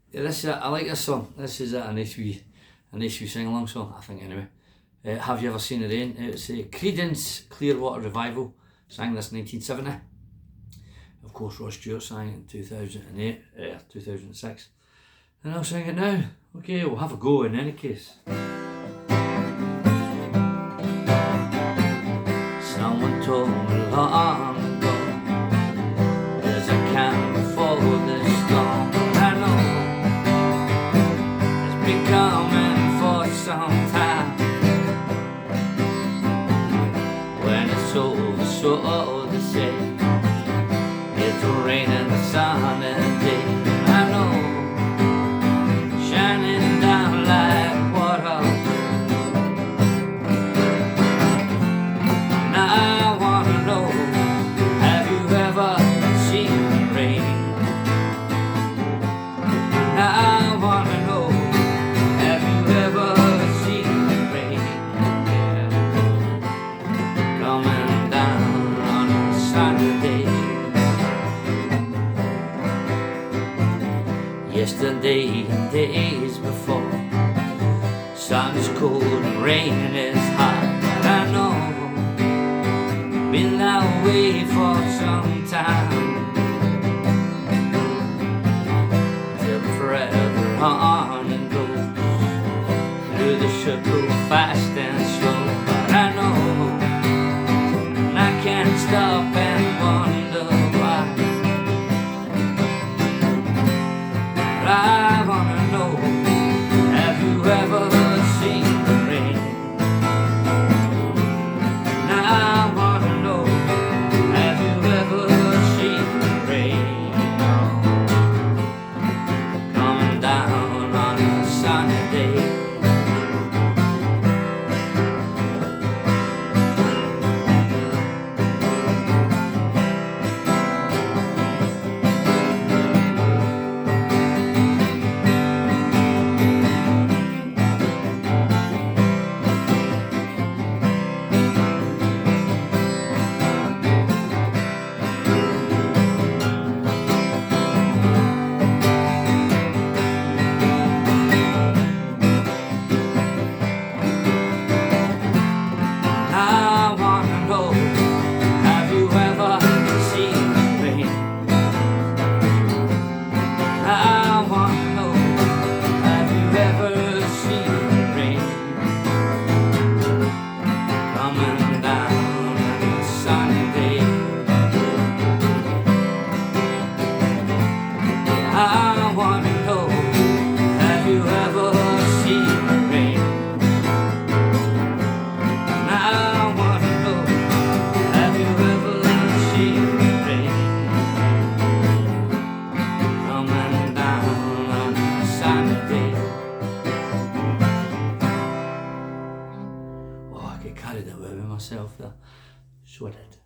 Yeah, I like this song. This is a nice wee sing-along song, I think, anyway. Have You Ever Seen the Rain? It's Creedence Clearwater Revival, sang this in 1970. Of course, Rod Stewart sang it in 2008, 2006. And I'll sing it now. Okay, we'll have a go in any case. Someone told me long ago there's a calm before the storm. I know it's been coming for some time. When it's over, so they say it's raining the sunny day. I know, shining down like water. Now I wanna know, have you ever seen the rain? Now I wanna know, have you ever seen the rain? Yeah. Coming down on a sunny day. Yesterday and days before, sun is cold and rain is hot. But I know, been that way for some time, till forever on and goes through the sugar fast and slow. But I know, and I can't stop and wonder why. I wanna know, have you ever seen the rain? Now I wanna know, have you ever seen the rain? Coming down on a sunny day. I wanna know, have you ever seen the rain? I wanna know, have you ever seen the rain? Coming down on a sunny day. Oh, I get carried away with myself there. So I did.